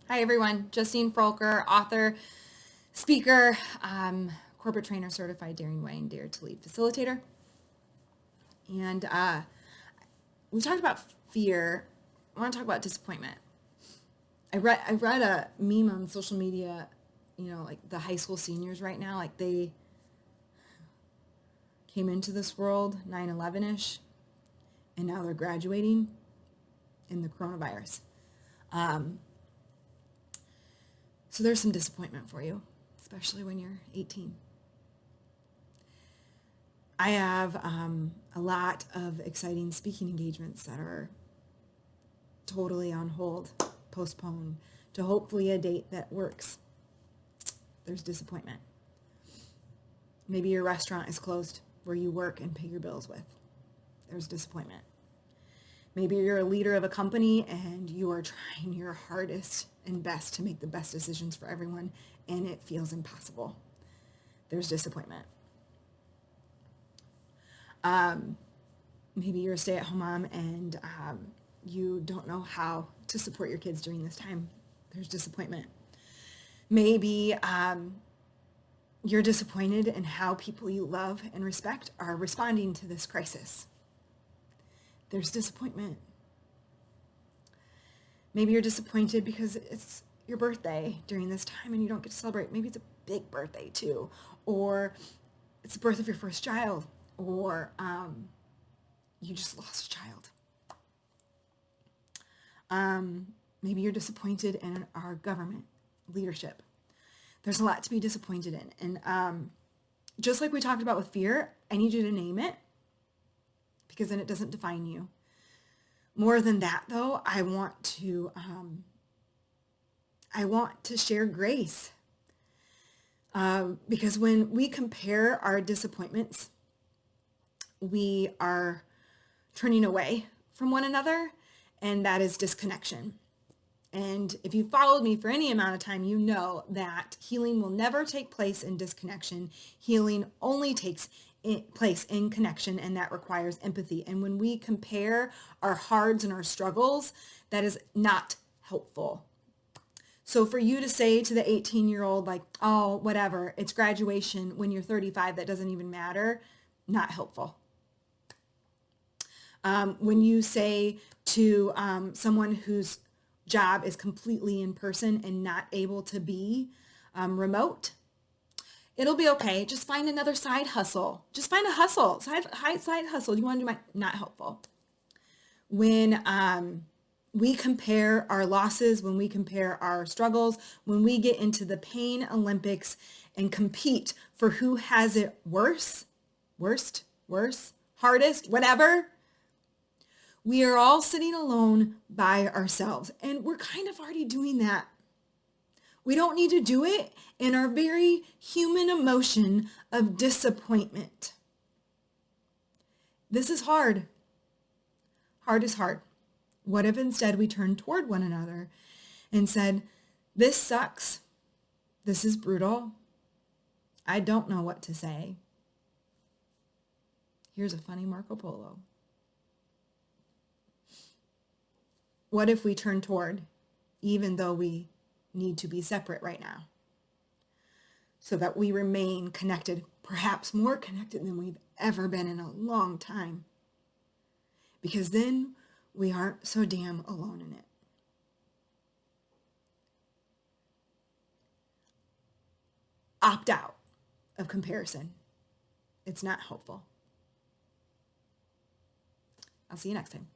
Hi everyone, Justine Froelker, author, speaker, corporate trainer, certified Daring Way and Dare to Lead Facilitator. And we talked about fear. I want to talk about disappointment. I read a meme on social media, like the high school seniors right now, like they came into this world 9/11-ish, and now they're graduating in the coronavirus. So there's some disappointment for you, especially when you're 18. I have a lot of exciting speaking engagements that are totally on hold, postponed, to hopefully a date that works. There's disappointment. Maybe your restaurant is closed where you work and pay your bills with. There's disappointment. Maybe you're a leader of a company and you are trying your hardest and best to make the best decisions for everyone, and it feels impossible. There's disappointment. Maybe you're a stay-at-home mom and you don't know how to support your kids during this time. There's disappointment. Maybe you're disappointed in how people you love and respect are responding to this crisis. There's disappointment. Maybe you're disappointed because it's your birthday during this time and you don't get to celebrate. Maybe it's a big birthday too, or it's the birth of your first child, or you just lost a child. Maybe you're disappointed in our government leadership. There's a lot to be disappointed in. And just like we talked about with fear, I need you to name it, because then it doesn't define you. More than that, though, I want to share grace. Because when we compare our disappointments, we are turning away from one another, and that is disconnection. And if you followed me for any amount of time, you know that healing will never take place in disconnection. Healing only takes place in connection, and that requires empathy. And when we compare our hards and our struggles, that is not helpful. So for you to say to the 18-year-old, like, oh, whatever, it's graduation, when you're 35, that doesn't even matter, not helpful. When you say to someone whose job is completely in person and not able to be remote, it'll be okay. Just find another side hustle. Just find a hustle, side hustle. You want to do not helpful. When we compare our losses, when we compare our struggles, when we get into the pain Olympics and compete for who has it worst, hardest, whatever, we are all sitting alone by ourselves. And we're kind of already doing that. We don't need to do it in our very human emotion of disappointment. This is hard. Hard is hard. What if instead we turned toward one another and said, this sucks. This is brutal. I don't know what to say. Here's a funny Marco Polo. What if we turn toward, even though we need to be separate right now, so that we remain connected, perhaps more connected than we've ever been in a long time, because then we aren't so damn alone in it. Opt out of comparison. It's not helpful. I'll see you next time.